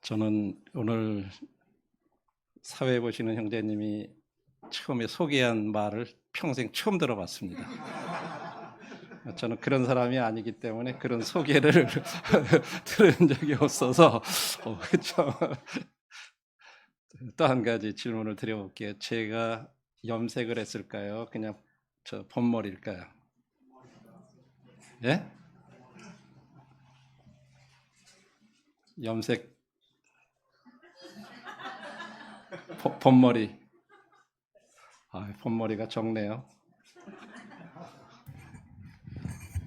저는 오늘 사회 보시는 형제님이 처음에 소개한 말을 평생 처음 들어봤습니다. 저는 그런 사람이 아니기 때문에 그런 소개를 들은 적이 없어서 또 한 가지 질문을 드려볼게요. 제가 염색을 했을까요? 그냥 저 본머리일까요? 예? 염색 본머리. 본머리가 적네요.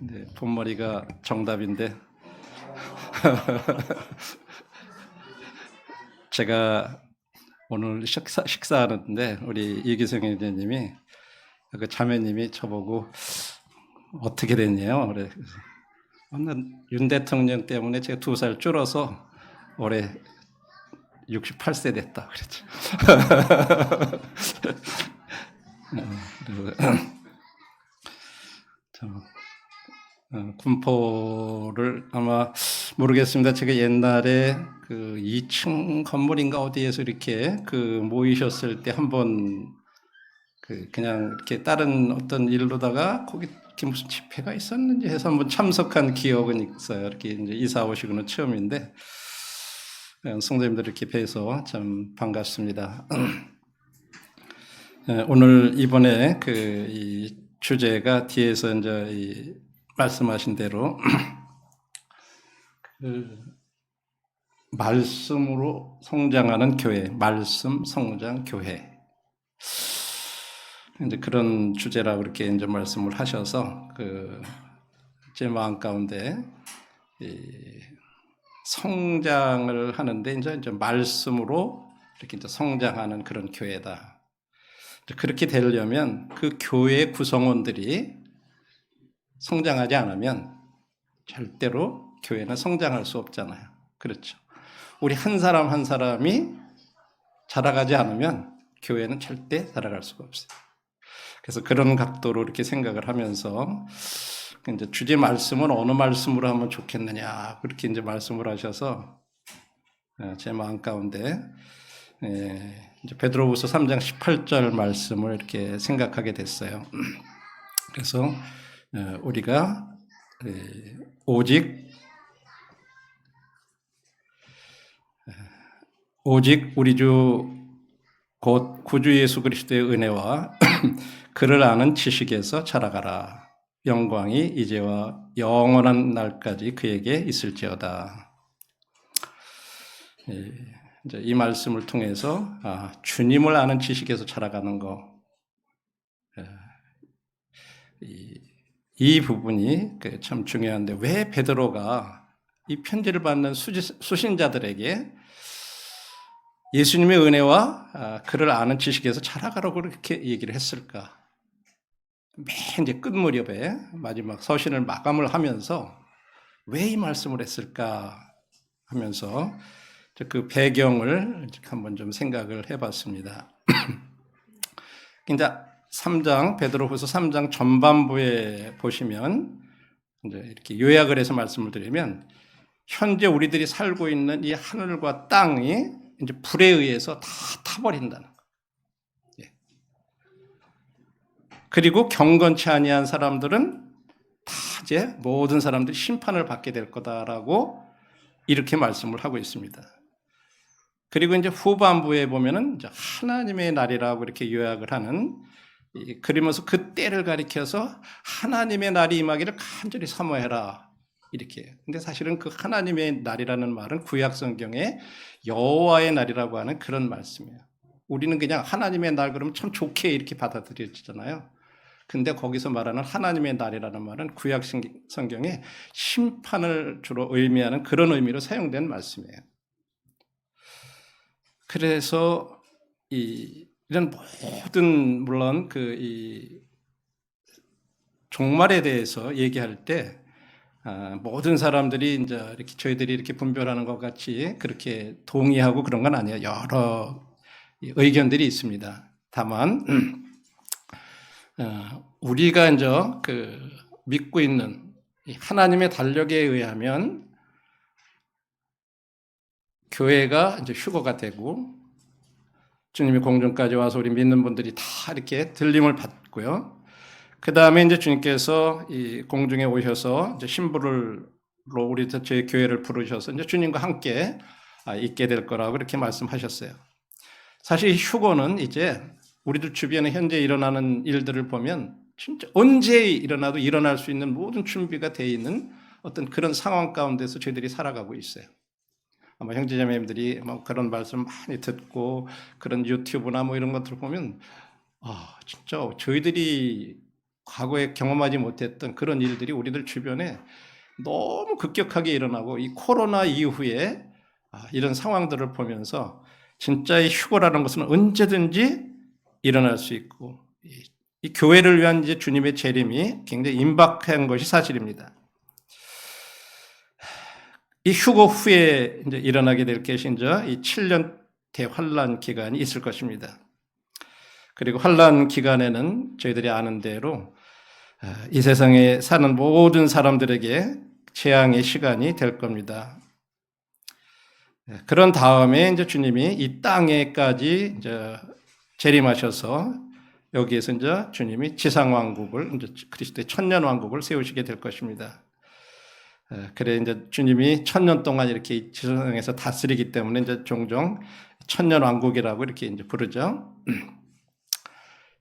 네, 본머리가 정답인데 제가 오늘 식사하는데 우리 이기성 형제님이 그 자매님이 저보고 어떻게 됐냐요? 그래. 윤 대통령 때문에 제가 2살 줄어서 올해 68세 됐다 그랬죠. 그래서 군포를 아마 모르겠습니다. 제가 옛날에 그 2층 건물인가 어디에서 이렇게 그 모이셨을 때 한번 그냥 이렇게 다른 어떤 일로다가 거기 이렇게 무슨 집회가 있었는지 해서 한번 참석한 기억은 있어요. 이렇게 이제 이사 오시고는 처음인데 성도님들 이렇게 뵈서 참 반갑습니다. 오늘 이번에 이 주제가 뒤에서 이제 이 말씀하신 대로 그 말씀으로 성장하는 교회, 말씀 성장 교회. 이제 그런 주제라고 그렇게 이제 말씀을 하셔서 제 마음 가운데 성장을 하는데 이제 말씀으로 이렇게 이제 성장하는 그런 교회다. 그렇게 되려면 그 교회 구성원들이 성장하지 않으면 절대로 교회는 성장할 수 없잖아요. 그렇죠. 우리 한 사람 한 사람이 자라가지 않으면 교회는 절대 자라갈 수가 없어요. 그래서 그런 각도로 이렇게 생각을 하면서 이제 주제 말씀은 어느 말씀으로 하면 좋겠느냐 그렇게 이제 말씀을 하셔서 제 마음 가운데 이제 베드로후서 3장 18절 말씀을 이렇게 생각하게 됐어요. 그래서 우리가 오직 우리 주 곧 구주 예수 그리스도의 은혜와 그를 아는 지식에서 자라가라. 영광이 이제와 영원한 날까지 그에게 있을지어다. 이제 이 말씀을 통해서 주님을 아는 지식에서 자라가는 거, 이 부분이 참 중요한데 왜 베드로가 이 편지를 받는 수신자들에게 예수님의 은혜와 그를 아는 지식에서 자라가라고 그렇게 얘기를 했을까? 맨 이제 끝 무렵에 마지막 서신을 마감을 하면서 왜 이 말씀을 했을까 하면서 그 배경을 한번 좀 생각을 해봤습니다. 이제 3장 베드로후서 3장 전반부에 보시면 이제 이렇게 요약을 해서 말씀을 드리면 현재 우리들이 살고 있는 이 하늘과 땅이 이제 불에 의해서 다 타버린다는 거. 그리고 경건치 아니한 사람들은 다 이제 모든 사람들이 심판을 받게 될 거다라고 이렇게 말씀을 하고 있습니다. 그리고 이제 후반부에 보면은 이제 하나님의 날이라고 이렇게 요약을 하는 그러면서 그 때를 가리켜서 하나님의 날이 임하기를 간절히 사모해라 이렇게. 근데 사실은 그 하나님의 날이라는 말은 구약 성경에 여호와의 날이라고 하는 그런 말씀이에요. 우리는 그냥 하나님의 날 그러면 참 좋게 이렇게 받아들여지잖아요. 근데 거기서 말하는 하나님의 날이라는 말은 구약 성경에 심판을 주로 의미하는 그런 의미로 사용된 말씀이에요. 그래서 이런 모든 물론 이 종말에 대해서 얘기할 때 모든 사람들이 이제 이렇게 저희들이 이렇게 분별하는 것 같이 그렇게 동의하고 그런 건 아니에요. 여러 의견들이 있습니다. 다만 우리가 이제 믿고 있는 하나님의 달력에 의하면 교회가 이제 휴거가 되고 주님이 공중까지 와서 우리 믿는 분들이 다 이렇게 들림을 받고요. 그 다음에 이제 주님께서 이 공중에 오셔서 이제 신부로 우리 저희 교회를 부르셔서 이제 주님과 함께 있게 될 거라고 그렇게 말씀하셨어요. 사실 휴거는 이제 우리들 주변에 현재 일어나는 일들을 보면 진짜 언제 일어나도 일어날 수 있는 모든 준비가 되어 있는 어떤 그런 상황 가운데서 저희들이 살아가고 있어요. 아마 형제자매님들이 뭐 그런 말씀 많이 듣고 그런 유튜브나 뭐 이런 것들을 보면 진짜 저희들이 과거에 경험하지 못했던 그런 일들이 우리들 주변에 너무 급격하게 일어나고 이 코로나 이후에 이런 상황들을 보면서 진짜 이 휴거라는 것은 언제든지 일어날 수 있고 이 교회를 위한 이제 주님의 재림이 굉장히 임박한 것이 사실입니다. 이 휴거 후에 이제 일어나게 될 것이 이제 이 7년 대환란 기간이 있을 것입니다. 그리고 환란 기간에는 저희들이 아는 대로 이 세상에 사는 모든 사람들에게 재앙의 시간이 될 겁니다. 그런 다음에 이제 주님이 이 땅에까지 이제 재림하셔서 여기에서 이제 주님이 지상왕국을 이제 그리스도의 천년왕국을 세우시게 될 것입니다. 그래 이제 주님이 1000년 동안 이렇게 지상에서 다스리기 때문에 이제 종종 천년왕국이라고 이렇게 이제 부르죠.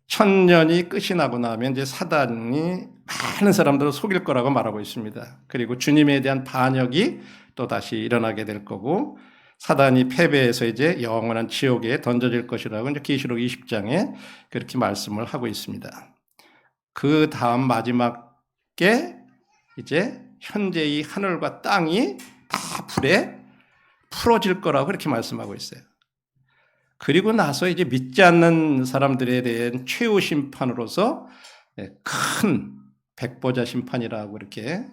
1000년이 끝이 나고 나면 이제 사단이 많은 사람들을 속일 거라고 말하고 있습니다. 그리고 주님에 대한 반역이 또 다시 일어나게 될 거고 사단이 패배해서 이제 영원한 지옥에 던져질 것이라고 이제 계시록 20장에 그렇게 말씀을 하고 있습니다. 그 다음 마지막에 이제 현재의 하늘과 땅이 다 불에 풀어질 거라고 그렇게 말씀하고 있어요. 그리고 나서 이제 믿지 않는 사람들에 대한 최후 심판으로서 큰 백보자 심판이라고 이렇게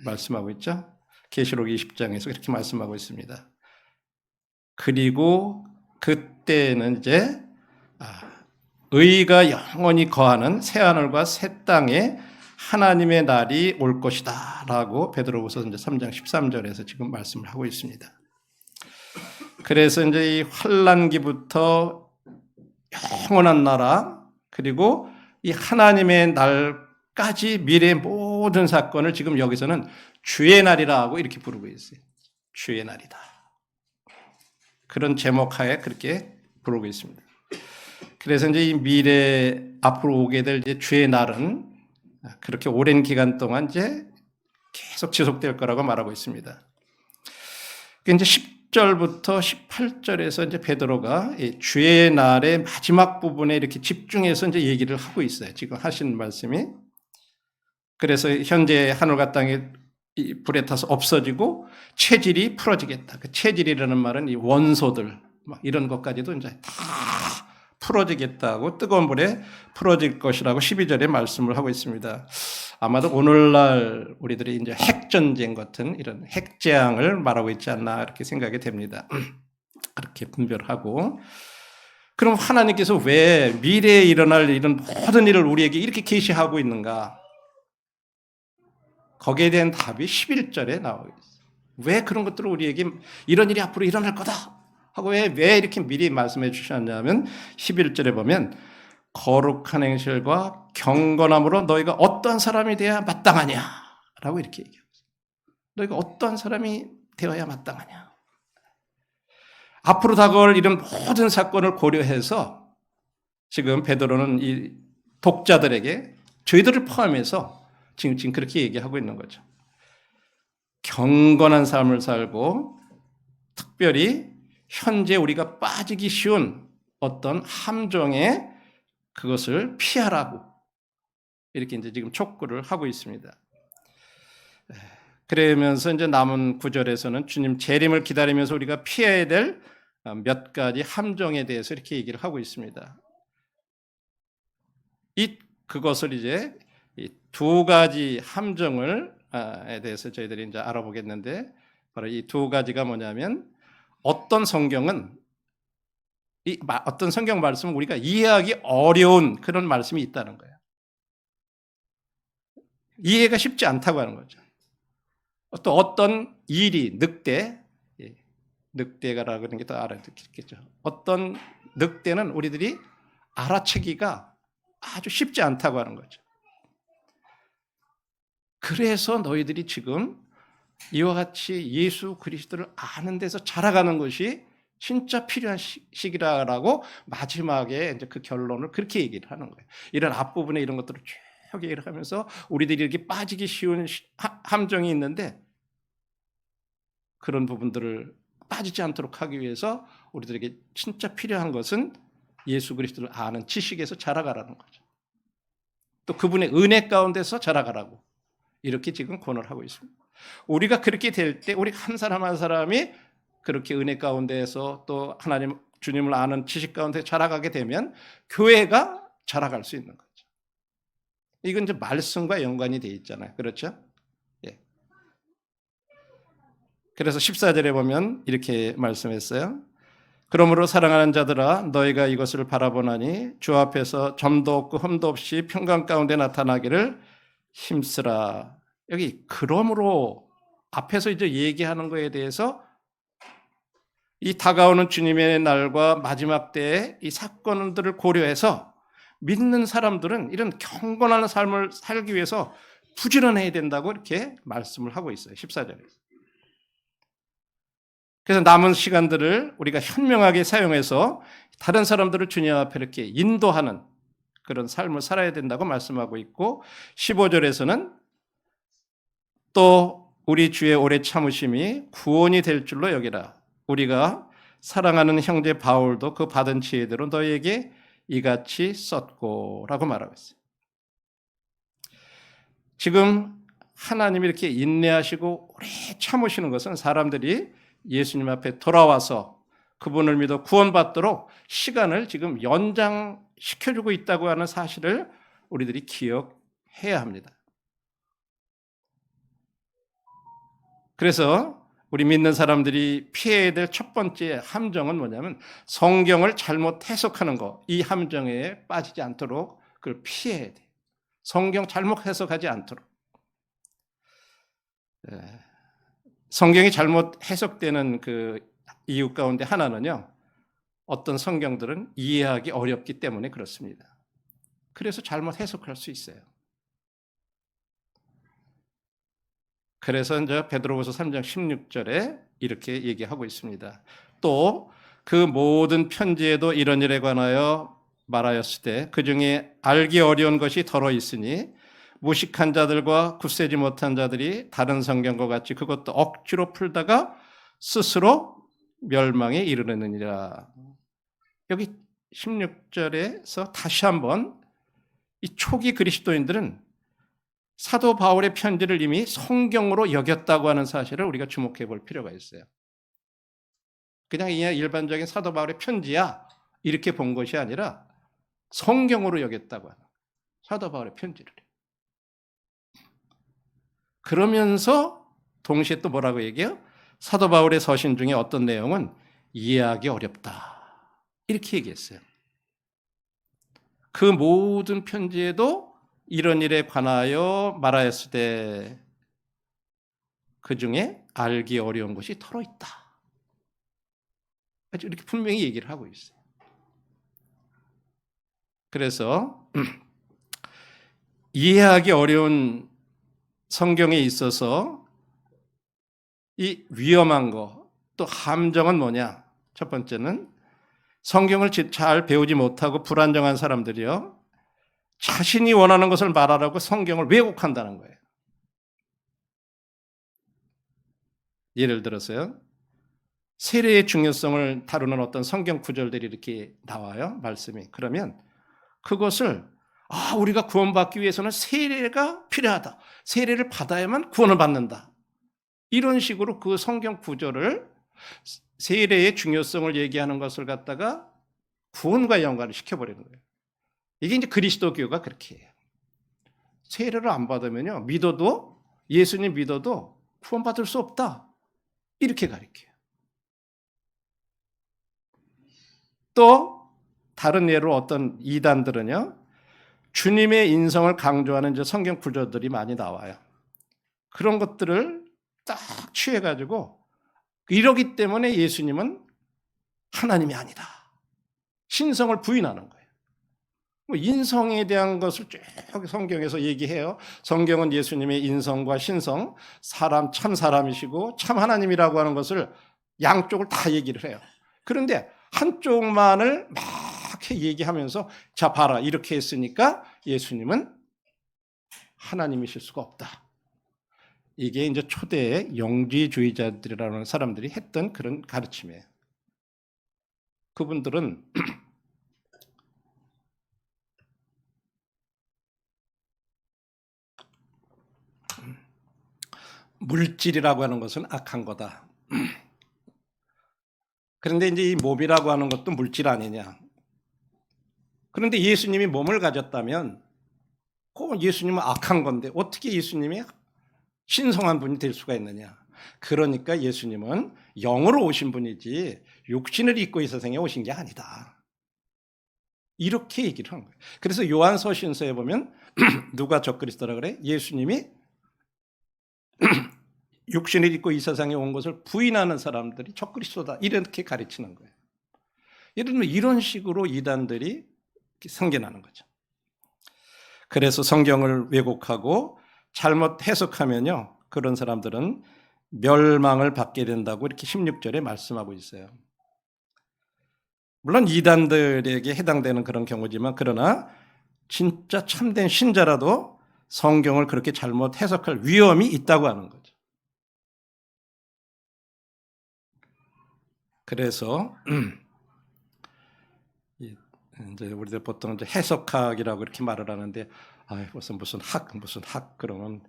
말씀하고 있죠. 계시록 20장에서 그렇게 말씀하고 있습니다. 그리고 그때는 이제 의가 영원히 거하는 새하늘과 새 땅에 하나님의 날이 올 것이다 라고 베드로후서 3장 13절에서 지금 말씀을 하고 있습니다. 그래서 이제 이 환란기부터 영원한 나라 그리고 이 하나님의 날까지 미래의 모든 사건을 지금 여기서는 주의 날이라고 이렇게 부르고 있어요. 주의 날이다. 그런 제목하에 그렇게 부르고 있습니다. 그래서 이제 이 미래 앞으로 오게 될 이제 주의 날은 그렇게 오랜 기간 동안 이제 계속 지속될 거라고 말하고 있습니다. 이제 10절부터 18절에서 이제 베드로가 주의 날의 마지막 부분에 이렇게 집중해서 이제 얘기를 하고 있어요. 지금 하신 말씀이. 그래서 현재 하늘과 땅이 불에 타서 없어지고 체질이 풀어지겠다. 그 체질이라는 말은 이 원소들 이런 것까지도 이제 다 풀어지겠다고 뜨거운 불에 풀어질 것이라고 12절에 말씀을 하고 있습니다. 아마도 오늘날 우리들이 이제 핵전쟁 같은 이런 핵재앙을 말하고 있지 않나 이렇게 생각이 됩니다. 그렇게 분별하고. 그럼 하나님께서 왜 미래에 일어날 이런 모든 일을 우리에게 이렇게 계시하고 있는가? 거기에 대한 답이 11절에 나오고 있어요. 왜 그런 것들을 우리에게 이런 일이 앞으로 일어날 거다 하고 왜 이렇게 미리 말씀해 주셨냐면 11절에 보면 거룩한 행실과 경건함으로 너희가 어떠한 사람이 되어야 마땅하냐 라고 이렇게 얘기해요. 너희가 어떠한 사람이 되어야 마땅하냐. 앞으로 다가올 이런 모든 사건을 고려해서 지금 베드로는 이 독자들에게 저희들을 포함해서 지금 그렇게 얘기하고 있는 거죠. 경건한 삶을 살고 특별히 현재 우리가 빠지기 쉬운 어떤 함정에 그것을 피하라고 이렇게 이제 지금 촉구를 하고 있습니다. 그러면서 이제 남은 구절에서는 주님 재림을 기다리면서 우리가 피해야 될 몇 가지 함정에 대해서 이렇게 얘기를 하고 있습니다. 그것을 이제 이 두 가지 함정을에 대해서 저희들이 이제 알아보겠는데 바로 이 두 가지가 뭐냐면 어떤 성경 말씀은 우리가 이해하기 어려운 그런 말씀이 있다는 거예요. 이해가 쉽지 않다고 하는 거죠. 또 어떤 일이 늑대 늑대가라고 하는 게 더 알아듣겠죠. 어떤 늑대는 우리들이 알아채기가 아주 쉽지 않다고 하는 거죠. 그래서 너희들이 지금 이와 같이 예수 그리스도를 아는 데서 자라가는 것이 진짜 필요한 시기라고 마지막에 이제 그 결론을 그렇게 얘기를 하는 거예요. 이런 앞부분에 이런 것들을 쭉 얘기를 하면서 우리들이 이렇게 빠지기 쉬운 함정이 있는데 그런 부분들을 빠지지 않도록 하기 위해서 우리들에게 진짜 필요한 것은 예수 그리스도를 아는 지식에서 자라가라는 거죠. 또 그분의 은혜 가운데서 자라가라고 이렇게 지금 권을 하고 있습니다. 우리가 그렇게 될 때 우리 한 사람 한 사람이 그렇게 은혜 가운데에서 또 하나님 주님을 아는 지식 가운데 자라가게 되면 교회가 자라갈 수 있는 거죠. 이건 이제 말씀과 연관이 돼 있잖아요. 그렇죠? 예. 그래서 14절에 보면 이렇게 말씀했어요. 그러므로 사랑하는 자들아 너희가 이것을 바라보나니 주 앞에서 점도 없고 흠도 없이 평강 가운데 나타나기를 힘쓰라. 여기 그러므로 앞에서 이제 얘기하는 거에 대해서 이 다가오는 주님의 날과 마지막 때의 이 사건들을 고려해서 믿는 사람들은 이런 경건한 삶을 살기 위해서 부지런해야 된다고 이렇게 말씀을 하고 있어요. 14절에서. 그래서 남은 시간들을 우리가 현명하게 사용해서 다른 사람들을 주님 앞에 이렇게 인도하는 그런 삶을 살아야 된다고 말씀하고 있고 15절에서는 또 우리 주의 오래 참으심이 구원이 될 줄로 여기라. 우리가 사랑하는 형제 바울도 그 받은 지혜대로 너희에게 이같이 썼고 라고 말하고 있어요. 지금 하나님이 이렇게 인내하시고 오래 참으시는 것은 사람들이 예수님 앞에 돌아와서 그분을 믿어 구원받도록 시간을 지금 연장시켜주고 있다고 하는 사실을 우리들이 기억해야 합니다. 그래서 우리 믿는 사람들이 피해야 될 첫 번째 함정은 뭐냐면 성경을 잘못 해석하는 거. 이 함정에 빠지지 않도록 그걸 피해야 돼요. 성경 잘못 해석하지 않도록. 성경이 잘못 해석되는 그 이유 가운데 하나는요. 어떤 성경들은 이해하기 어렵기 때문에 그렇습니다. 그래서 잘못 해석할 수 있어요. 그래서 이제 베드로후서 3장 16절에 이렇게 얘기하고 있습니다. 또 그 모든 편지에도 이런 일에 관하여 말하였을 때 그중에 알기 어려운 것이 덜어 있으니 무식한 자들과 굳세지 못한 자들이 다른 성경과 같이 그것도 억지로 풀다가 스스로 멸망에 이르느니라. 여기 16절에서 다시 한번 이 초기 그리스도인들은 사도 바울의 편지를 이미 성경으로 여겼다고 하는 사실을 우리가 주목해 볼 필요가 있어요. 그냥 일반적인 사도 바울의 편지야 이렇게 본 것이 아니라 성경으로 여겼다고 하는 사도 바울의 편지를. 그러면서 동시에 또 뭐라고 얘기해요? 사도 바울의 서신 중에 어떤 내용은 이해하기 어렵다. 이렇게 얘기했어요. 그 모든 편지에도 이런 일에 관하여 말하였을 때 그중에 알기 어려운 것이 털어 있다. 이렇게 분명히 얘기를 하고 있어요. 그래서 이해하기 어려운 성경에 있어서 이 위험한 거, 또 함정은 뭐냐? 첫 번째는 성경을 잘 배우지 못하고 불안정한 사람들이요. 자신이 원하는 것을 말하라고 성경을 왜곡한다는 거예요. 예를 들어서요. 세례의 중요성을 다루는 어떤 성경 구절들이 이렇게 나와요. 말씀이. 그러면 그것을 우리가 구원받기 위해서는 세례가 필요하다. 세례를 받아야만 구원을 받는다. 이런 식으로 그 성경 구절을 세례의 중요성을 얘기하는 것을 갖다가 구원과 연관을 시켜버리는 거예요. 이게 이제 그리스도교가 그렇게 해요. 세례를 안 받으면요. 믿어도 예수님 믿어도 구원받을 수 없다. 이렇게 가르쳐요. 또 다른 예로 어떤 이단들은요. 주님의 인성을 강조하는 이제 성경 구절들이 많이 나와요. 그런 것들을 딱 취해가지고 이러기 때문에 예수님은 하나님이 아니다. 신성을 부인하는 거예요. 인성에 대한 것을 쭉 성경에서 얘기해요. 성경은 예수님의 인성과 신성, 참 사람이시고 참 하나님이라고 하는 것을 양쪽을 다 얘기를 해요. 그런데 한쪽만을 막 얘기하면서 자 봐라 이렇게 했으니까 예수님은 하나님이실 수가 없다. 이게 이제 초대의 영지주의자들이라는 사람들이 했던 그런 가르침이에요. 그분들은 물질이라고 하는 것은 악한 거다. 그런데 이제 이 몸이라고 하는 것도 물질 아니냐. 그런데 예수님이 몸을 가졌다면 예수님은 악한 건데 어떻게 예수님이 신성한 분이 될 수가 있느냐. 그러니까 예수님은 영으로 오신 분이지 육신을 입고 이 세상에 오신 게 아니다. 이렇게 얘기를 한 거예요. 그래서 요한서신서에 보면 누가 적그리스도라 그래? 예수님이 육신을 입고 이 세상에 온 것을 부인하는 사람들이 적그리스도다. 이렇게 가르치는 거예요. 이런 식으로 이단들이 생겨나는 거죠. 그래서 성경을 왜곡하고 잘못 해석하면요. 그런 사람들은 멸망을 받게 된다고 이렇게 16절에 말씀하고 있어요. 물론 이단들에게 해당되는 그런 경우지만 그러나 진짜 참된 신자라도 성경을 그렇게 잘못 해석할 위험이 있다고 하는 거죠. 그래서 이제 우리들 보통 이제 해석학이라고 이렇게 말을 하는데 무슨 학 그러면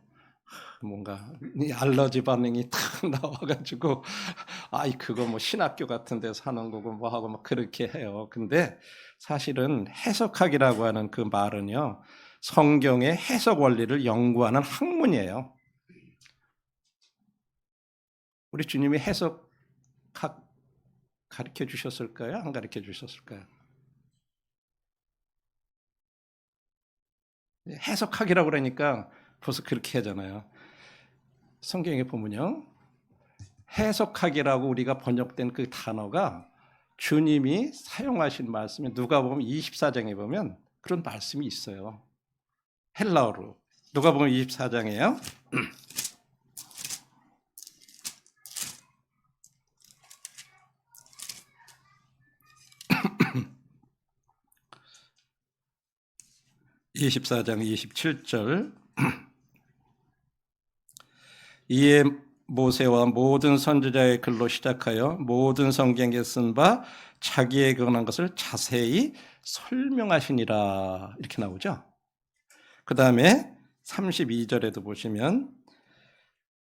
뭔가 알러지 반응이 탁 나와가지고 그거 뭐 신학교 같은 데서 하는 거고 뭐 하고 막 그렇게 해요. 근데 사실은 해석학이라고 하는 그 말은요 성경의 해석 원리를 연구하는 학문이에요. 우리 주님이 해석학 가르쳐 주셨을까요? 안 가르쳐 주셨을까요? 해석학이라고 그러니까 벌써 그렇게 하잖아요. 성경에 보면요. 해석학이라고 우리가 번역된 그 단어가 주님이 사용하신 말씀에 누가복음 24장에 보면 그런 말씀이 있어요. 헬라어로. 누가복음 24장이에요. (24장) 27절 이에 모세와 모든 선지자의 글로 시작하여 모든 성경에 쓴 바 자기에 관한 것을 자세히 설명하시니라 이렇게 나오죠. 그 다음에 32절에도 보시면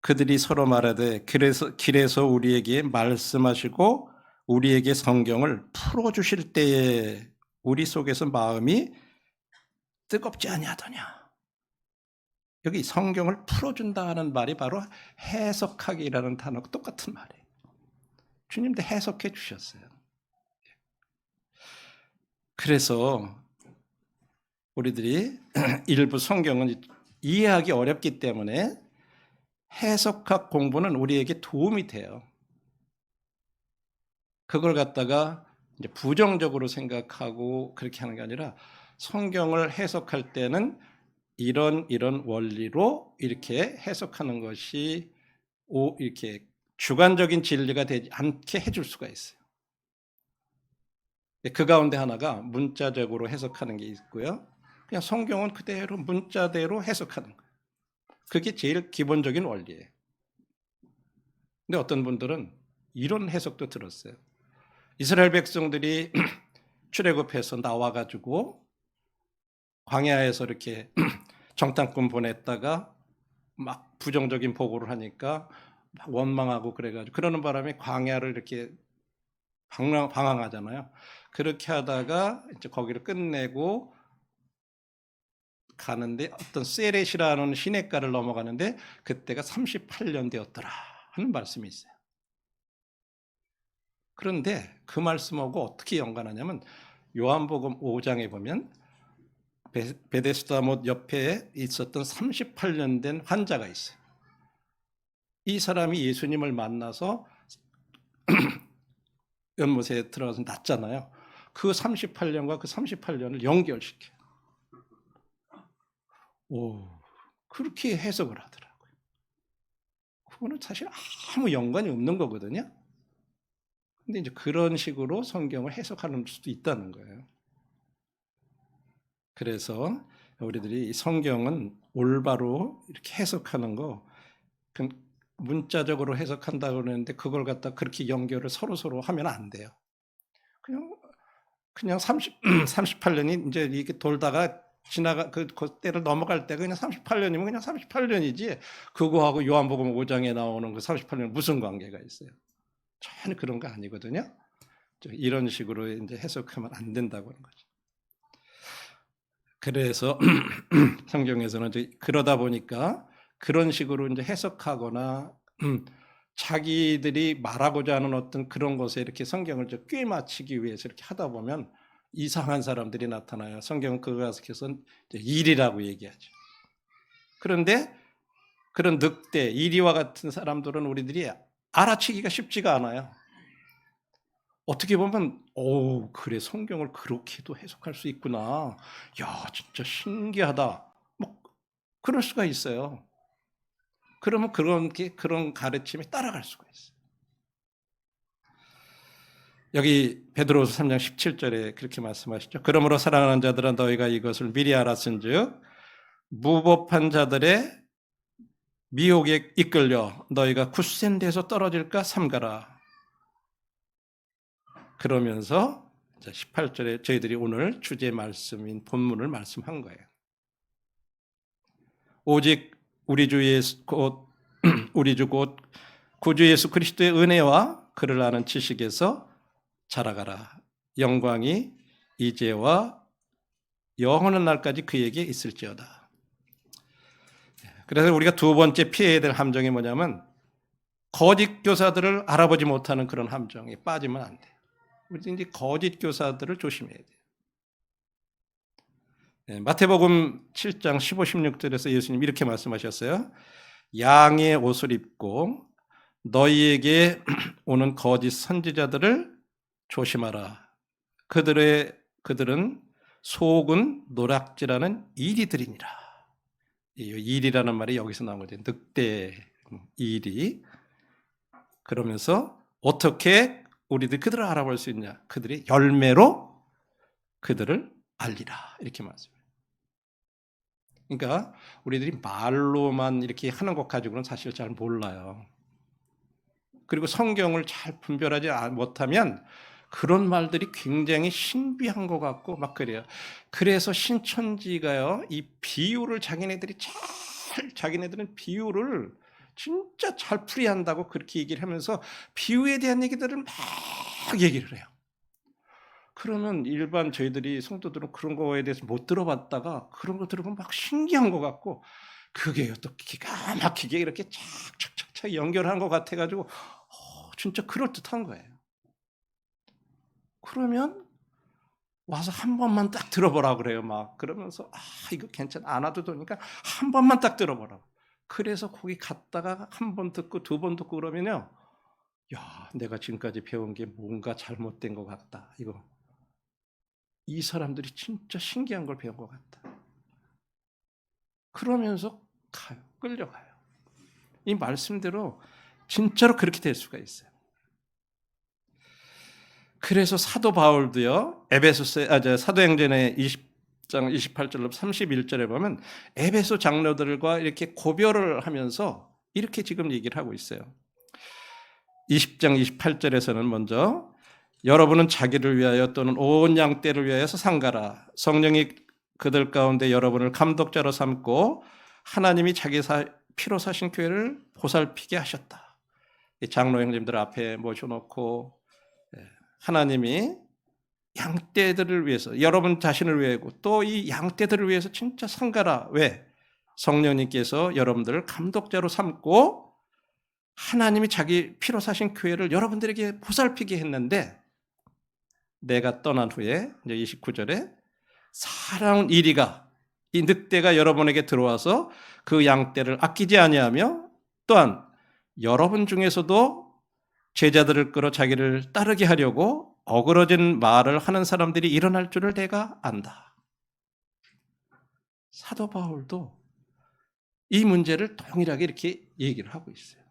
그들이 서로 말하되 길에서 우리에게 말씀하시고 우리에게 성경을 풀어주실 때에 우리 속에서 마음이 뜨겁지 아니하더냐. 여기 성경을 풀어준다는 말이 바로 해석하기라는 단어가 똑같은 말이에요. 주님도 해석해 주셨어요. 그래서 우리들이 일부 성경은 이해하기 어렵기 때문에 해석학 공부는 우리에게 도움이 돼요. 그걸 갖다가 이제 부정적으로 생각하고 그렇게 하는 게 아니라 성경을 해석할 때는 이런 원리로 이렇게 해석하는 것이 이렇게 주관적인 진리가 되지 않게 해줄 수가 있어요. 그 가운데 하나가 문자적으로 해석하는 게 있고요. 그냥 성경은 그대로 문자대로 해석하는 거예요. 그게 제일 기본적인 원리예요. 근데 어떤 분들은 이런 해석도 들었어요. 이스라엘 백성들이 출애굽해서 나와가지고 광야에서 이렇게 정탐꾼 보냈다가 막 부정적인 보고를 하니까 막 원망하고 그래가지고 그러는 바람에 광야를 이렇게 방황하잖아요. 그렇게 하다가 이제 거기를 끝내고 가는데 어떤 세렛이라는 시냇가를 넘어가는데 그때가 38년 되었더라 하는 말씀이 있어요. 그런데 그 말씀하고 어떻게 연관하냐면 요한복음 5장에 보면 베데스다 못 옆에 있었던 38년 된 환자가 있어요. 이 사람이 예수님을 만나서 연못에 들어가서 났잖아요. 그 38년과 그 38년을 연결시켜요. 그렇게 해석을 하더라고요. 그거는 사실 아무 연관이 없는 거거든요. 근데 이제 그런 식으로 성경을 해석하는 수도 있다는 거예요. 그래서 우리들이 성경은 올바로 이렇게 해석하는 거, 문자적으로 해석한다고 그러는데 그걸 갖다 그렇게 연결을 서로 하면 안 돼요. 그냥 38년이 이제 이렇게 돌다가 그 때를 넘어갈 때가 그냥 38년이면 그냥 38년이지, 그거하고 요한복음 5장에 나오는 그 38년 무슨 관계가 있어요? 전혀 그런 거 아니거든요. 이런 식으로 이제 해석하면 안 된다고 하는 거죠. 그래서 성경에서는 이제 그러다 보니까 그런 식으로 이제 해석하거나 자기들이 말하고자 하는 어떤 그런 것에 이렇게 성경을 꽤 맞추기 위해서 이렇게 하다 보면 이상한 사람들이 나타나요. 성경은 그것에서 일이라고 얘기하죠. 그런데 그런 늑대, 이리와 같은 사람들은 우리들이 알아채기가 쉽지가 않아요. 어떻게 보면 그래, 성경을 그렇게도 해석할 수 있구나. 야, 진짜 신기하다. 뭐 그럴 수가 있어요. 그러면 그런 가르침에 따라갈 수가 있어요. 여기 베드로후서 3장 17절에 그렇게 말씀하시죠. 그러므로 사랑하는 자들아, 너희가 이것을 미리 알았은즉 무법한 자들의 미혹에 이끌려 너희가 굳센 데서 떨어질까 삼가라. 그러면서 18절에 저희들이 오늘 주제 말씀인 본문을 말씀한 거예요. 오직 우리 주 곧 구주 예수 그리스도의 은혜와 그를 아는 지식에서 자라가라. 영광이 이제와 영원한 날까지 그에게 있을지어다. 그래서 우리가 두 번째 피해야 될 함정이 뭐냐면 거짓 교사들을 알아보지 못하는 그런 함정에 빠지면 안 돼요. 우리 이제 거짓 교사들을 조심해야 돼요. 마태복음 7장 15, 16절에서 예수님 이렇게 말씀하셨어요. 양의 옷을 입고 너희에게 오는 거짓 선지자들을 조심하라. 그들은 속은 노략질하는 이리들이니라. 일이라는 말이 여기서 나온 거죠. 늑대 일이. 그러면서 어떻게 우리들 그들을 알아볼 수 있냐? 그들의 열매로 그들을 알리라. 이렇게 말씀해요. 그러니까 우리들이 말로만 이렇게 하는 것 가지고는 사실 잘 몰라요. 그리고 성경을 잘 분별하지 못하면 그런 말들이 굉장히 신비한 것 같고 막 그래요. 그래서 신천지가요, 이 비유를 자기네들은 비유를 진짜 잘 풀이한다고 그렇게 얘기를 하면서 비유에 대한 얘기들을 막 얘기를 해요. 그러면 일반 저희들이 성도들은 그런 거에 대해서 못 들어봤다가 그런 거 들어보면 막 신기한 것 같고, 그게 또 기가 막히게 이렇게 착착착착 연결한 것 같아가지고 진짜 그럴듯한 거예요. 그러면 와서 한 번만 딱 들어보라 그래요. 막 그러면서 이거 괜찮아, 안 와도 되니까 한 번만 딱 들어보라고. 그래서 거기 갔다가 한 번 듣고 두 번 듣고 그러면요, 야, 내가 지금까지 배운 게 뭔가 잘못된 것 같다. 이 사람들이 진짜 신기한 걸 배운 것 같다. 그러면서 가요. 끌려가요. 이 말씀대로 진짜로 그렇게 될 수가 있어요. 그래서 사도 바울도요, 사도행전의 20장 28절로 31절에 보면 에베소 장로들과 이렇게 고별을 하면서 이렇게 지금 얘기를 하고 있어요. 20장 28절에서는 먼저 여러분은 자기를 위하여 또는 온 양떼를 위하여서 상가라. 성령이 그들 가운데 여러분을 감독자로 삼고 하나님이 자기 피로 사신 교회를 보살피게 하셨다. 장로 형님들 앞에 모셔놓고 하나님이 양떼들을 위해서, 여러분 자신을 위하고 또 이 양떼들을 위해서 진짜 상가라. 왜? 성령님께서 여러분들을 감독자로 삼고 하나님이 자기 피로 사신 교회를 여러분들에게 보살피게 했는데, 내가 떠난 후에 이제 29절에 사랑하는 이리가, 이 늑대가 여러분에게 들어와서 그 양떼를 아끼지 아니하며 또한 여러분 중에서도 제자들을 끌어 자기를 따르게 하려고 어그러진 말을 하는 사람들이 일어날 줄을 내가 안다. 사도 바울도 이 문제를 동일하게 이렇게 얘기를 하고 있어요.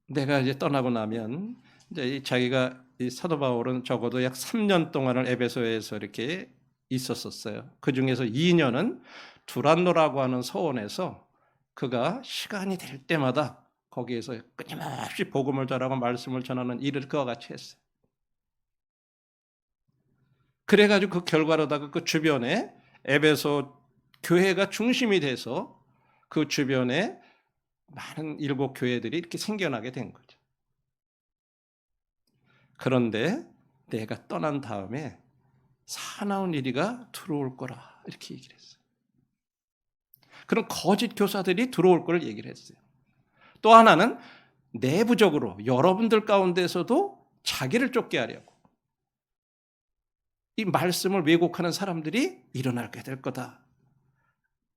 내가 이제 떠나고 나면 이제 자기가 이 사도 바울은 적어도 약 3년 동안을 에베소에서 이렇게 있었었어요. 그 중에서 2년은 두란노라고 하는 서원에서 그가 시간이 될 때마다 거기에서 끊임없이 복음을 전하고 말씀을 전하는 일을 그와 같이 했어요. 그래가지고 그 결과로다가 그 주변에 에베소 교회가 중심이 돼서 그 주변에 많은 일곱 교회들이 이렇게 생겨나게 된 거죠. 그런데 내가 떠난 다음에 사나운 이리가 들어올 거라 이렇게 얘기를 했어요. 그런 거짓 교사들이 들어올 걸 얘기를 했어요. 또 하나는 내부적으로 여러분들 가운데서도 자기를 쫓게 하려고 이 말씀을 왜곡하는 사람들이 일어나게 될 거다.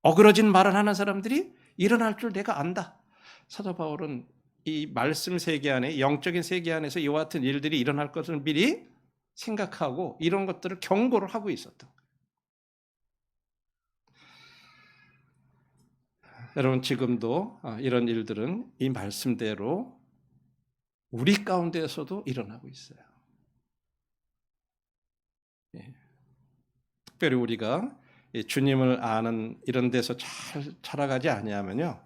어그러진 말을 하는 사람들이 일어날 줄 내가 안다. 사도 바울은 이 말씀 세계 안에 영적인 세계 안에서 이와 같은 일들이 일어날 것을 미리 생각하고 이런 것들을 경고를 하고 있었던 거예요. 여러분 지금도 이런 일들은 이 말씀대로 우리 가운데에서도 일어나고 있어요. 예. 특별히 우리가 주님을 아는 이런 데서 잘 자라가지 아니하면요.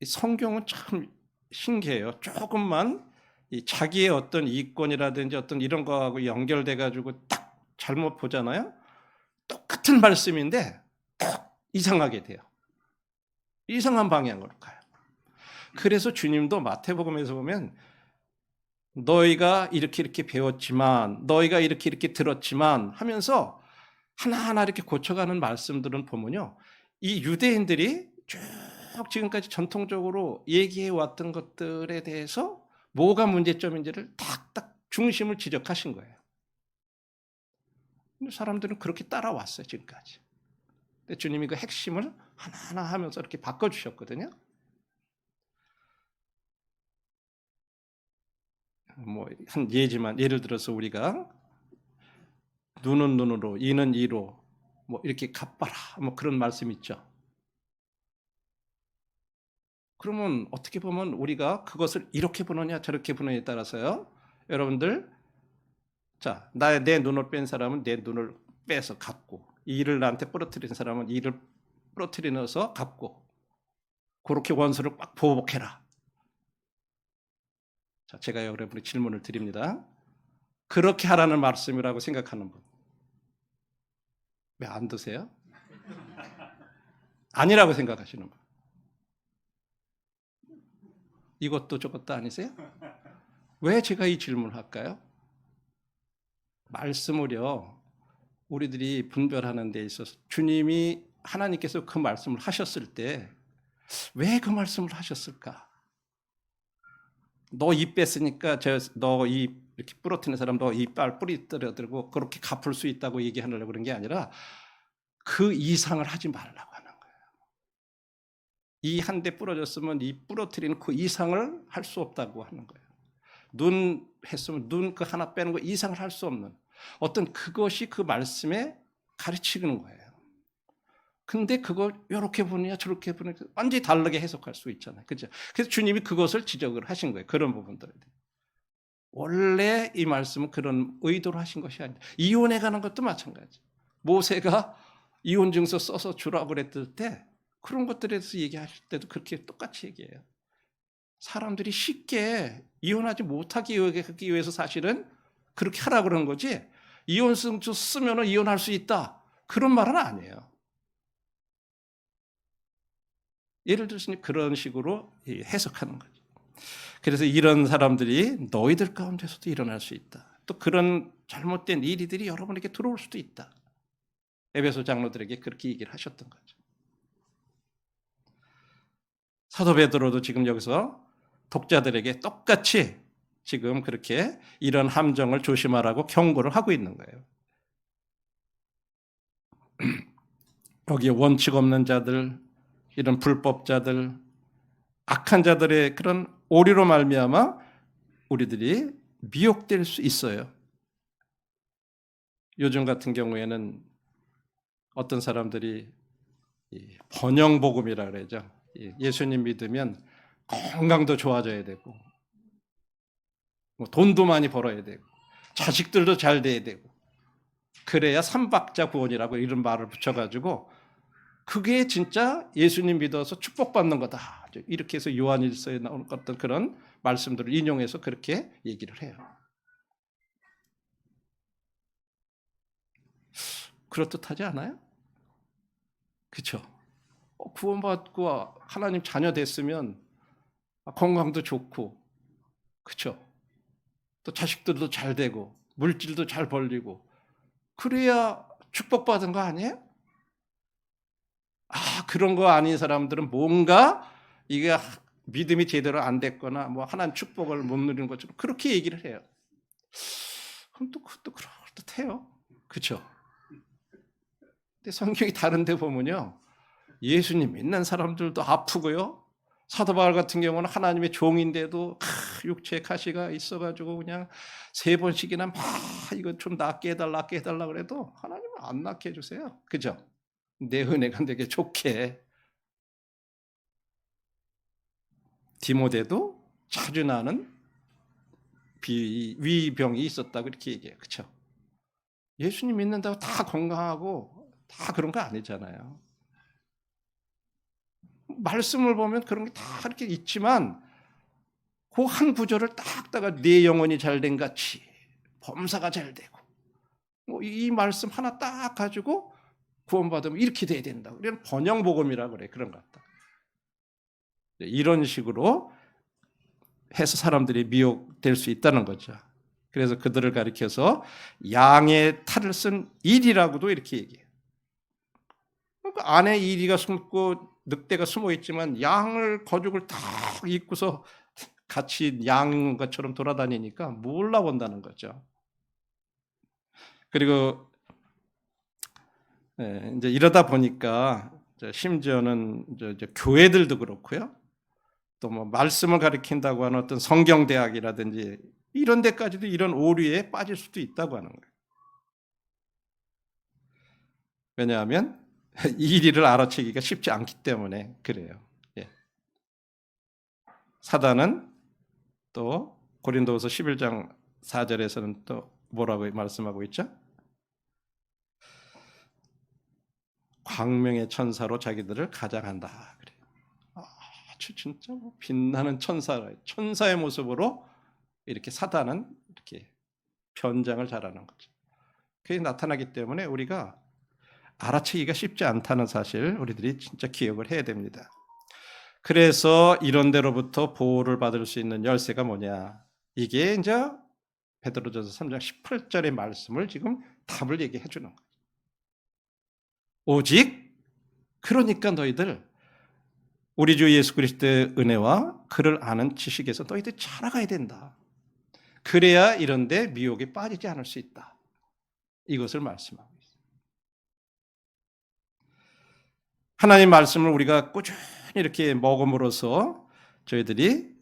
성경은 참 신기해요. 조금만 자기의 어떤 이권이라든지 어떤 이런 거하고 연결돼 가지고 딱 잘못 보잖아요. 똑같은 말씀인데 딱 이상하게 돼요. 이상한 방향으로 가요. 그래서 주님도 마태복음에서 보면 너희가 이렇게 배웠지만 너희가 이렇게 들었지만 하면서 하나하나 이렇게 고쳐가는 말씀들은 보면요. 이 유대인들이 쭉 지금까지 전통적으로 얘기해 왔던 것들에 대해서 뭐가 문제점인지를 딱딱 중심을 지적하신 거예요. 근데 사람들은 그렇게 따라왔어요, 지금까지. 근데 주님이 그 핵심을 하나하나 하면서 이렇게 바꿔주셨거든요. 한 예지만 예를 들어서 우리가 눈은 눈으로, 이는 이로 이렇게 갚아라 그런 말씀 있죠. 그러면 어떻게 보면 우리가 그것을 이렇게 보느냐 저렇게 보느냐에 따라서요. 여러분들 자, 내 눈을 뺀 사람은 내 눈을 빼서 갚고 이를 나한테 부러뜨린 사람은 이를 부러뜨려서 갚고 그렇게 원수를 꽉 보복해라. 자, 제가 여러분께 질문을 드립니다. 그렇게 하라는 말씀이라고 생각하는 분. 왜 안 드세요? 아니라고 생각하시는 분. 이것도 저것도 아니세요? 왜 제가 이 질문을 할까요? 말씀을요, 우리들이 분별하는 데 있어서 주님이 하나님께서 그 말씀을 하셨을 때 왜 그 말씀을 하셨을까? 너 입 뺐으니까 너 입 이렇게 부러뜨리는 사람 너 이빨 뿌리 떨어뜨리고 그렇게 갚을 수 있다고 얘기하려고 그런 게 아니라 그 이상을 하지 말라고 하는 거예요. 이 한 대 부러졌으면 이 부러뜨리는 그 이상을 할 수 없다고 하는 거예요. 눈 했으면 눈 그 하나 빼는 거 이상을 할 수 없는 어떤 그것이 그 말씀에 가르치는 거예요. 근데 그걸 이렇게 보느냐 저렇게 보느냐 완전히 다르게 해석할 수 있잖아요. 그렇죠? 그래서 주님이 그것을 지적을 하신 거예요. 그런 부분들에 대해. 원래 이 말씀은 그런 의도로 하신 것이 아니다. 이혼해 가는 것도 마찬가지. 모세가 이혼 증서 써서 주라고 그랬을 때 그런 것들에 대해서 얘기하실 때도 그렇게 똑같이 얘기해요. 사람들이 쉽게 이혼하지 못하기 위해서 사실은 그렇게 하라고 그런 거지 이혼 증서 쓰면 이혼할 수 있다. 그런 말은 아니에요. 예를 들어서 그런 식으로 해석하는 거죠. 그래서 이런 사람들이 너희들 가운데서도 일어날 수 있다. 또 그런 잘못된 일들이 여러분에게 들어올 수도 있다. 에베소 장로들에게 그렇게 얘기를 하셨던 거죠. 사도 베드로도 지금 여기서 독자들에게 똑같이 지금 그렇게 이런 함정을 조심하라고 경고를 하고 있는 거예요. 여기에 원칙 없는 자들, 이런 불법자들, 악한 자들의 그런 오류로 말미암아 우리들이 미혹될 수 있어요. 요즘 같은 경우에는 어떤 사람들이 번영복음이라 그러죠. 예수님 믿으면 건강도 좋아져야 되고 돈도 많이 벌어야 되고 자식들도 잘 돼야 되고 그래야 삼박자 구원이라고 이런 말을 붙여가지고 그게 진짜 예수님 믿어서 축복받는 거다. 이렇게 해서 요한일서에 나오는 어떤 그런 말씀들을 인용해서 그렇게 얘기를 해요. 그렇듯하지 않아요? 그렇죠? 구원받고 하나님 자녀 됐으면 건강도 좋고 그렇죠? 또 자식들도 잘 되고 물질도 잘 벌리고 그래야 축복받은 거 아니에요? 그런 거 아닌 사람들은 뭔가 이게 믿음이 제대로 안 됐거나 뭐 하나님 축복을 못 누리는 것처럼 그렇게 얘기를 해요. 그럼 또 그것도 그렇듯해요. 그렇죠? 근데 성경이 다른 데 보면요. 예수님 믿는 사람들도 아프고요. 사도 바울 같은 경우는 하나님의 종인데도 육체의 가시가 있어가지고 그냥 3번씩이나 막 이거 좀 낫게 해달라 그래도 하나님은 안 낫게 해주세요. 그죠? 내 은혜가 되게 좋게. 디모데도 자주 나는 위병이 있었다고 이렇게 얘기해요. 그렇죠? 예수님 믿는다고 다 건강하고 다 그런 거 아니잖아요. 말씀을 보면 그런 게 다 이렇게 있지만 그 한 구절을 딱다가 내 영혼이 잘된 같이 범사가 잘 되고 이 말씀 하나 딱 가지고 구원받으면 이렇게 돼야 된다. 이런 번영복음이라고 그래. 그런 것 같다. 이런 식으로 해서 사람들이 미혹될 수 있다는 거죠. 그래서 그들을 가리켜서 양의 탈을 쓴 일이라고도 이렇게 얘기해요. 그러니까 안에 이리가 숨고 늑대가 숨어 있지만 양을 거죽을 딱 입고서 같이 양 것처럼 돌아다니니까 몰라본다는 거죠. 그리고 이제 이러다 보니까 심지어는 이제 교회들도 그렇고요. 또 뭐 말씀을 가르친다고 하는 어떤 성경대학이라든지 이런 데까지도 이런 오류에 빠질 수도 있다고 하는 거예요. 왜냐하면 이 일을 알아채기가 쉽지 않기 때문에 그래요. 예. 사단은 또 고린도후서 11장 4절에서는 또 뭐라고 말씀하고 있죠? 광명의 천사로 자기들을 가장한다. 그래요. 아주 진짜 뭐 빛나는 천사의 모습으로 이렇게 사단은 이렇게 변장을 잘하는 거죠. 그게 나타나기 때문에 우리가 알아채기가 쉽지 않다는 사실 우리들이 진짜 기억을 해야 됩니다. 그래서 이런 데로부터 보호를 받을 수 있는 열쇠가 뭐냐? 이게 이제 베드로전서 3장 18절의 말씀을 지금 답을 얘기해 주는 거예요. 오직 그러니까 너희들 우리 주 예수 그리스도의 은혜와 그를 아는 지식에서 너희들 자라가야 된다. 그래야 이런 데 미혹에 빠지지 않을 수 있다. 이것을 말씀하고 있습니다. 하나님 말씀을 우리가 꾸준히 이렇게 먹음으로써 저희들이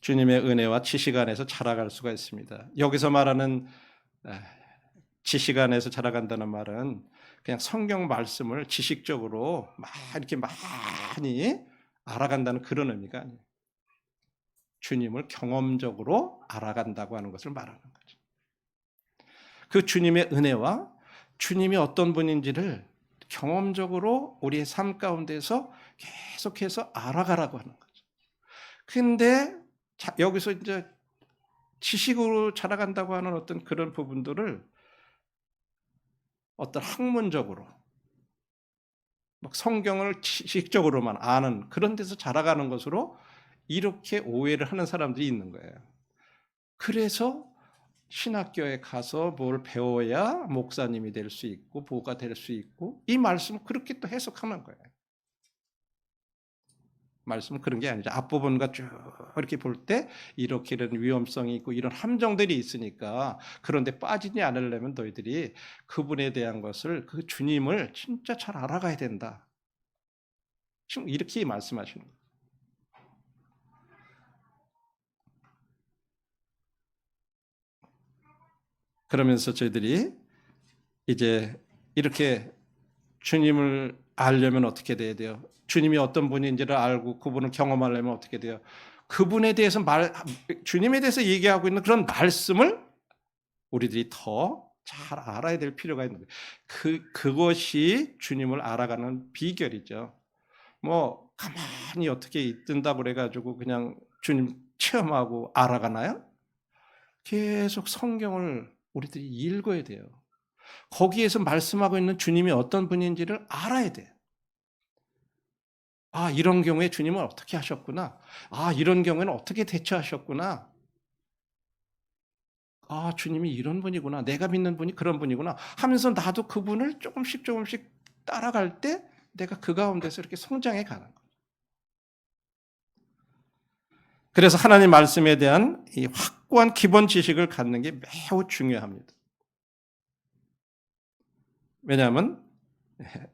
주님의 은혜와 지식 안에서 자라갈 수가 있습니다. 여기서 말하는 지식 안에서 자라간다는 말은 그냥 성경 말씀을 지식적으로 이렇게 많이 알아간다는 그런 의미가 아니에요. 주님을 경험적으로 알아간다고 하는 것을 말하는 거죠. 그 주님의 은혜와 주님이 어떤 분인지를 경험적으로 우리의 삶 가운데서 계속해서 알아가라고 하는 거죠. 근데 여기서 이제 지식으로 자라간다고 하는 어떤 그런 부분들을 어떤 학문적으로 막 성경을 지식적으로만 아는 그런 데서 자라가는 것으로 이렇게 오해를 하는 사람들이 있는 거예요. 그래서 신학교에 가서 뭘 배워야 목사님이 될 수 있고 보가 될 수 있고 이 말씀을 그렇게 또 해석하는 거예요. 말씀은 그런 게 아니죠. 앞부분과 쭉 이렇게 볼 때 이렇게 이런 위험성이 있고 이런 함정들이 있으니까 그런데 빠지지 않으려면 너희들이 그분에 대한 것을 그 주님을 진짜 잘 알아가야 된다. 지금 이렇게 말씀하시는 거예요. 그러면서 저희들이 이제 이렇게 주님을 알려면 어떻게 돼야 돼요? 주님이 어떤 분인지를 알고 그분을 경험하려면 어떻게 돼요? 그분에 대해서 주님에 대해서 얘기하고 있는 그런 말씀을 우리들이 더 잘 알아야 될 필요가 있는 거예요. 그것이 주님을 알아가는 비결이죠. 뭐 가만히 어떻게 있든다고 그래가지고 그냥 주님 체험하고 알아가나요? 계속 성경을 우리들이 읽어야 돼요. 거기에서 말씀하고 있는 주님이 어떤 분인지를 알아야 돼요. 아, 이런 경우에 주님은 어떻게 하셨구나. 아, 이런 경우에는 어떻게 대처하셨구나. 아, 주님이 이런 분이구나. 내가 믿는 분이 그런 분이구나. 하면서 나도 그분을 조금씩 따라갈 때 내가 그 가운데서 이렇게 성장해 가는 거예요. 그래서 하나님 말씀에 대한 이 확고한 기본 지식을 갖는 게 매우 중요합니다. 왜냐하면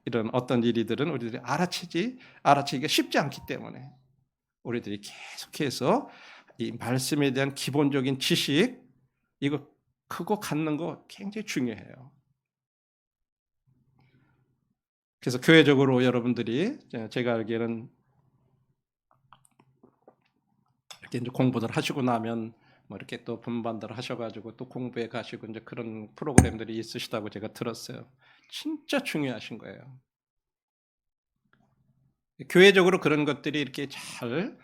이런 어떤 일이들은 우리들이 알아채기가 쉽지 않기 때문에 우리들이 계속해서 이 말씀에 대한 기본적인 지식, 그거 갖는 거 굉장히 중요해요. 그래서 교회적으로 여러분들이 제가 알기에는 이렇게 이제 공부들 하시고 나면 뭐 이렇게 또 분반들 하셔가지고 또 공부에 가시고 이제 그런 프로그램들이 있으시다고 제가 들었어요. 진짜 중요하신 거예요. 교회적으로 그런 것들이 이렇게 잘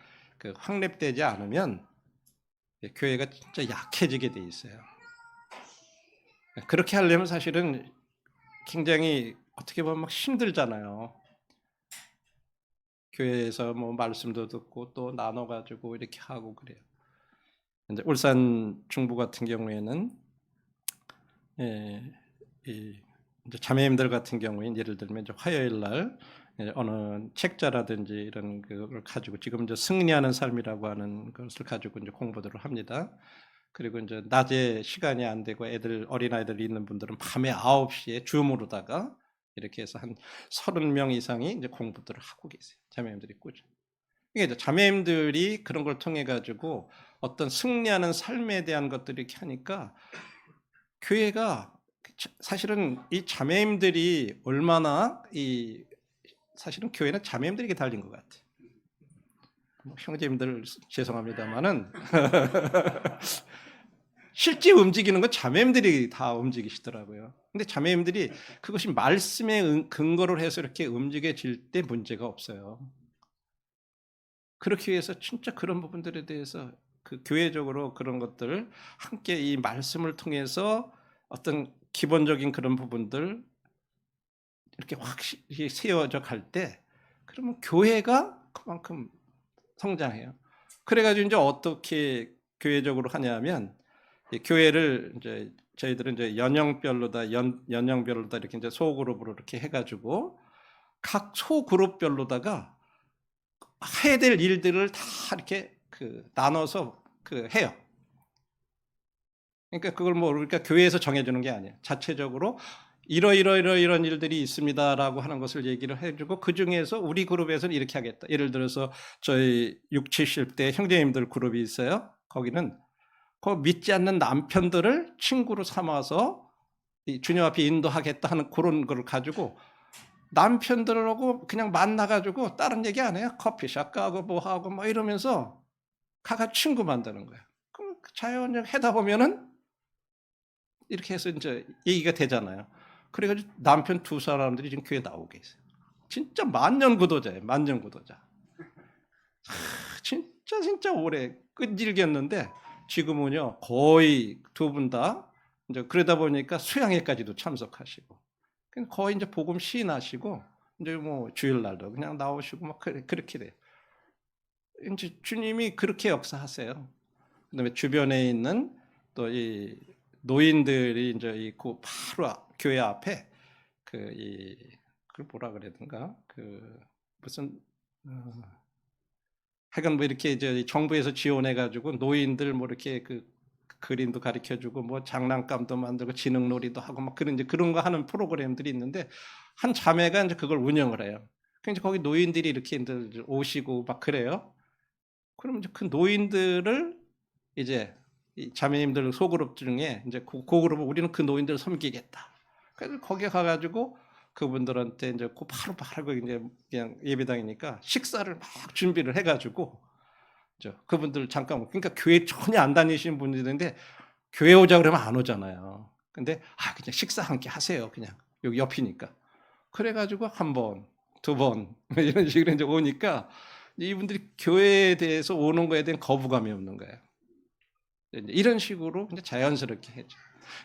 확립되지 않으면 교회가 진짜 약해지게 돼 있어요. 그렇게 하려면 사실은 굉장히 어떻게 보면 막 힘들잖아요. 교회에서 뭐 말씀도 듣고 또 나눠가지고 이렇게 하고 그래요. 이제 울산 중부 같은 경우에는 이제 자매님들 같은 경우에 예를 들면 이제 화요일 날 어느 책자라든지 이런 걸 가지고 지금 이제 승리하는 삶이라고 하는 것을 가지고 이제 공부들을 합니다. 그리고 이제 낮에 시간이 안 되고 어린아이들 있는 분들은 밤에 9시에 줌으로다가 이렇게 해서 한 30명 이상이 이제 공부들을 하고 계세요. 자매님들이 꾸준히. 이게 이제 자매님들이 그런 걸 통해 가지고 어떤 승리하는 삶에 대한 것들을 이렇게 하니까 교회가 사실은 이 자매님들이 얼마나 사실은 교회는 자매님들에게 달린 것 같아요. 형제님들 죄송합니다만은 실제 움직이는 건 자매님들이 다 움직이시더라고요. 근데 자매님들이 그것이 말씀에 근거를 해서 이렇게 움직여질 때 문제가 없어요. 그렇기 위해서 진짜 그런 부분들에 대해서 교회적으로 그런 것들 함께 이 말씀을 통해서 어떤 기본적인 그런 부분들 이렇게 확실히 세워져 갈 때 그러면 교회가 그만큼 성장해요. 그래가지고 이제 어떻게 교회적으로 하냐면 교회를 이제 저희들은 이제 연령별로다 이렇게 이제 소그룹으로 이렇게 해가지고 각 소그룹별로다가 해야 될 일들을 다 이렇게 나눠서 해요. 그러니까 그걸 뭐 그러니까 교회에서 정해주는 게 아니에요. 자체적으로 이런 일들이 있습니다라고 하는 것을 얘기를 해주고 그 중에서 우리 그룹에서는 이렇게 하겠다. 예를 들어서 저희 60, 70대 형제님들 그룹이 있어요. 거기는 그 믿지 않는 남편들을 친구로 삼아서 주님 앞에 인도하겠다 하는 그런 걸 가지고 남편들하고 그냥 만나가지고 다른 얘기 안 해요. 커피숍 가고 뭐 하고 뭐 이러면서 가가 친구 만드는 거예요. 그럼 자연히 하다 보면은 이렇게 해서 이제 얘기가 되잖아요. 그래가지고 남편 두 사람들이 지금 교회 나오고 계세요. 진짜 만년 구도자예요. 만년 구도자. 진짜 오래 끈질겼는데 지금은요 거의 두 분 다 이제 그러다 보니까 수양회까지도 참석하시고 거의 이제 복음 시인하시고 이제 뭐 주일날도 그냥 나오시고 막 그렇게 돼요. 이제 주님이 그렇게 역사하세요. 그다음에 주변에 있는 또 이 노인들이 이제 바로 교회 앞에 그걸 뭐라 그래야든가 무슨 하여간 뭐 이렇게 이제 정부에서 지원해 가지고 노인들 뭐 이렇게 그림도 가르쳐 주고 뭐 장난감도 만들고 지능놀이도 하고 막 그런 거 하는 프로그램들이 있는데 한 자매가 이제 그걸 운영을 해요. 그래서 거기 노인들이 이렇게 이제 오시고 막 그래요. 그러면 이제 그 노인들을 이제 이 자매님들 소그룹 중에 이제 그 그룹은 우리는 그 노인들을 섬기겠다. 그래서 거기에 가가지고 그분들한테 이제 바로 이제 그냥 예배당이니까 식사를 막 준비를 해가지고 그분들 잠깐 그러니까 교회 전혀 안 다니시는 분들인데 교회 오자 그러면 안 오잖아요. 근데 그냥 식사 함께 하세요. 그냥 여기 옆이니까. 그래가지고 한 번, 두 번 이런 식으로 이제 오니까 이분들이 교회에 대해서 오는 거에 대한 거부감이 없는 거예요. 이런 식으로 이제 자연스럽게 해죠.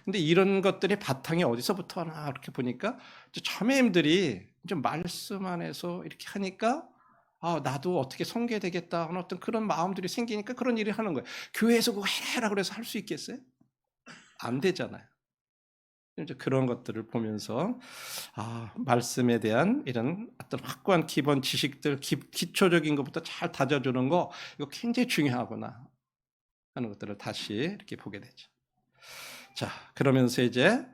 근데 이런 것들이 바탕이 어디서부터 하나 이렇게 보니까 자매님들이 좀 말씀 안에서 이렇게 하니까 나도 어떻게 섬겨야 되겠다 하는 어떤 그런 마음들이 생기니까 그런 일을 하는 거예요. 교회에서 그거 해라 그래서 할 수 있겠어요? 안 되잖아요. 이제 그런 것들을 보면서 말씀에 대한 이런 어떤 확고한 기본 지식들, 기초적인 것부터 잘 다져주는 거 이거 굉장히 중요하구나 하는 것들을 다시 이렇게 보게 되죠. 자, 그러면서 이제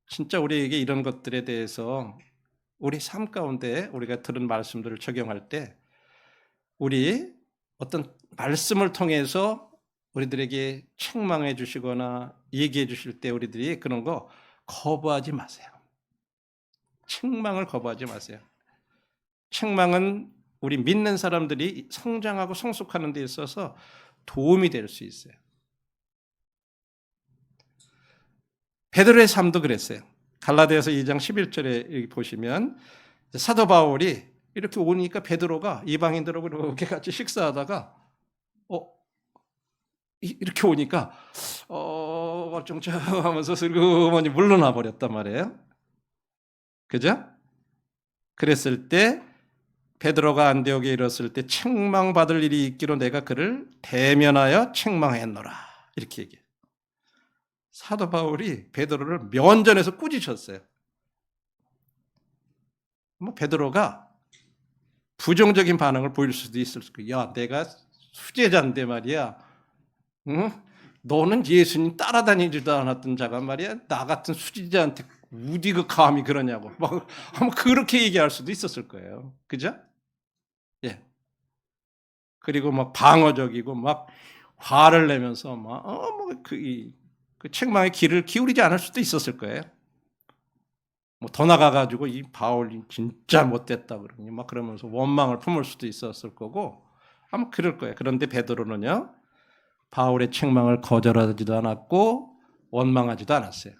진짜 우리에게 이런 것들에 대해서 우리 삶 가운데 우리가 들은 말씀들을 적용할 때 우리 어떤 말씀을 통해서 우리들에게 책망해 주시거나 얘기해 주실 때 우리들이 그런 거 거부하지 마세요. 책망을 거부하지 마세요. 책망은 우리 믿는 사람들이 성장하고 성숙하는 데 있어서 도움이 될 수 있어요. 베드로의 삶도 그랬어요. 갈라디아서 2장 11절에 보시면 사도 바울이 이렇게 오니까 베드로가 이방인들하고 이렇게 같이 식사하다가 이렇게 오니까 멀쩡하면서 슬그머니 물러나 버렸단 말이에요. 그죠? 그랬을 때 베드로가 안디옥에 이르렀을 때 책망받을 일이 있기로 내가 그를 대면하여 책망했노라. 이렇게 얘기해요. 사도 바울이 베드로를 면전에서 꾸짖었어요. 베드로가 부정적인 반응을 보일 수도 있을 거예요. 야, 내가 수제자인데 말이야. 응? 너는 예수님 따라다니지도 않았던 자가 말이야. 나 같은 수제자한테 어디 그 감히 그러냐고. 막 그렇게 얘기할 수도 있었을 거예요. 그죠? 예. 그리고 막 방어적이고 막 화를 내면서 그 책망의 귀를 기울이지 않을 수도 있었을 거예요. 더 나가가지고 이 바울이 진짜 못됐다 그러니 막 그러면서 원망을 품을 수도 있었을 거고 아마 그럴 거예요. 그런데 베드로는요 바울의 책망을 거절하지도 않았고 원망하지도 않았어요.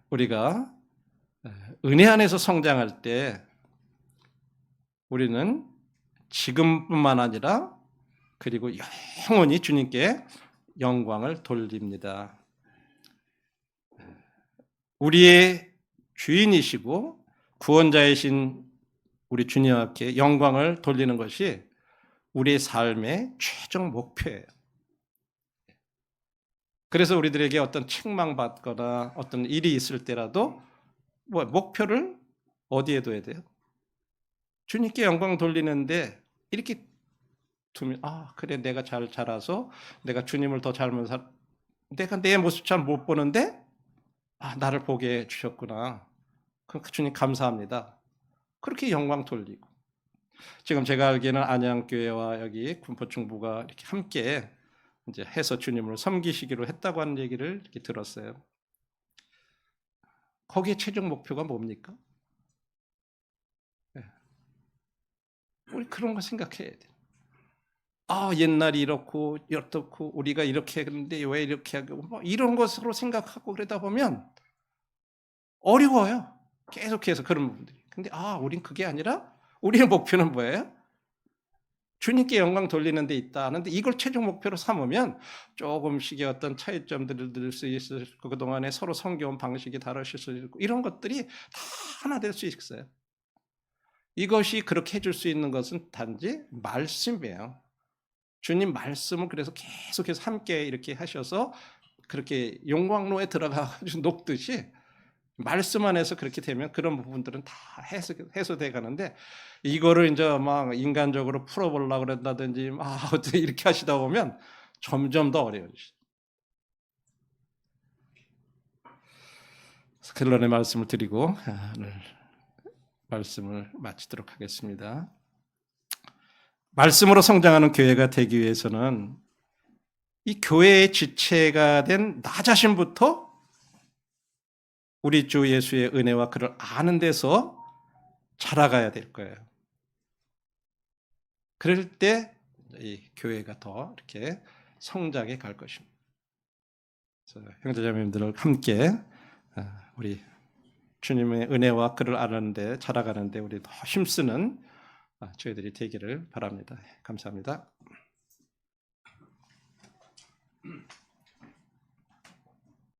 우리가 은혜 안에서 성장할 때 우리는 지금뿐만 아니라 그리고 영원히 주님께 영광을 돌립니다. 우리의 주인이시고 구원자이신 우리 주님 앞에 영광을 돌리는 것이 우리의 삶의 최종 목표예요. 그래서 우리들에게 어떤 책망받거나 어떤 일이 있을 때라도 목표를 어디에 둬야 돼요? 주님께 영광 돌리는데 이렇게 두면 그래 내가 잘 자라서 내가 주님을 더 잘 알면서 내가 내 모습 잘 못 보는데 나를 보게 해주셨구나. 그러니까 주님 감사합니다. 그렇게 영광 돌리고 지금 제가 알기에는 안양교회와 여기 군포충부가 이렇게 함께 이제 해서 주님을 섬기시기로 했다고 하는 얘기를 이렇게 들었어요. 거기에 최종 목표가 뭡니까? 네. 우리 그런 거 생각해야 돼. 옛날이 이렇고 어떻고 우리가 이렇게 했는데 왜 이렇게 하고 이런 것으로 생각하고 그러다 보면 어려워요. 계속해서 그런 부분들이. 근데 우린 그게 아니라 우리의 목표는 뭐예요? 주님께 영광 돌리는 데 있다 하는데 이걸 최종 목표로 삼으면 조금씩의 어떤 차이점들을 들 수 있을 거고 그동안에 서로 섬겨온 방식이 다르실 수 있고 이런 것들이 다 하나 될 수 있어요. 이것이 그렇게 해줄 수 있는 것은 단지 말씀이에요. 주님 말씀을 그래서 계속해서 함께 이렇게 하셔서 그렇게 영광로에 들어가가지고 녹듯이 말씀 안에서 그렇게 되면 그런 부분들은 다 해소돼 가는데 이거를 이제 막 인간적으로 풀어보려고 그런다든지 어떻게 이렇게 하시다 보면 점점 더 어려워지죠. 결론의 말씀을 드리고 오늘 말씀을 마치도록 하겠습니다. 말씀으로 성장하는 교회가 되기 위해서는 이 교회의 지체가 된 나 자신부터 우리 주 예수의 은혜와 그를 아는 데서 자라가야 될 거예요. 그럴 때 이 교회가 더 이렇게 성장해 갈 것입니다. 그래서 형제자매님들을 함께 우리 주님의 은혜와 그를 아는데 자라가는데 우리 더 힘쓰는 저희들이 되기를 바랍니다. 감사합니다.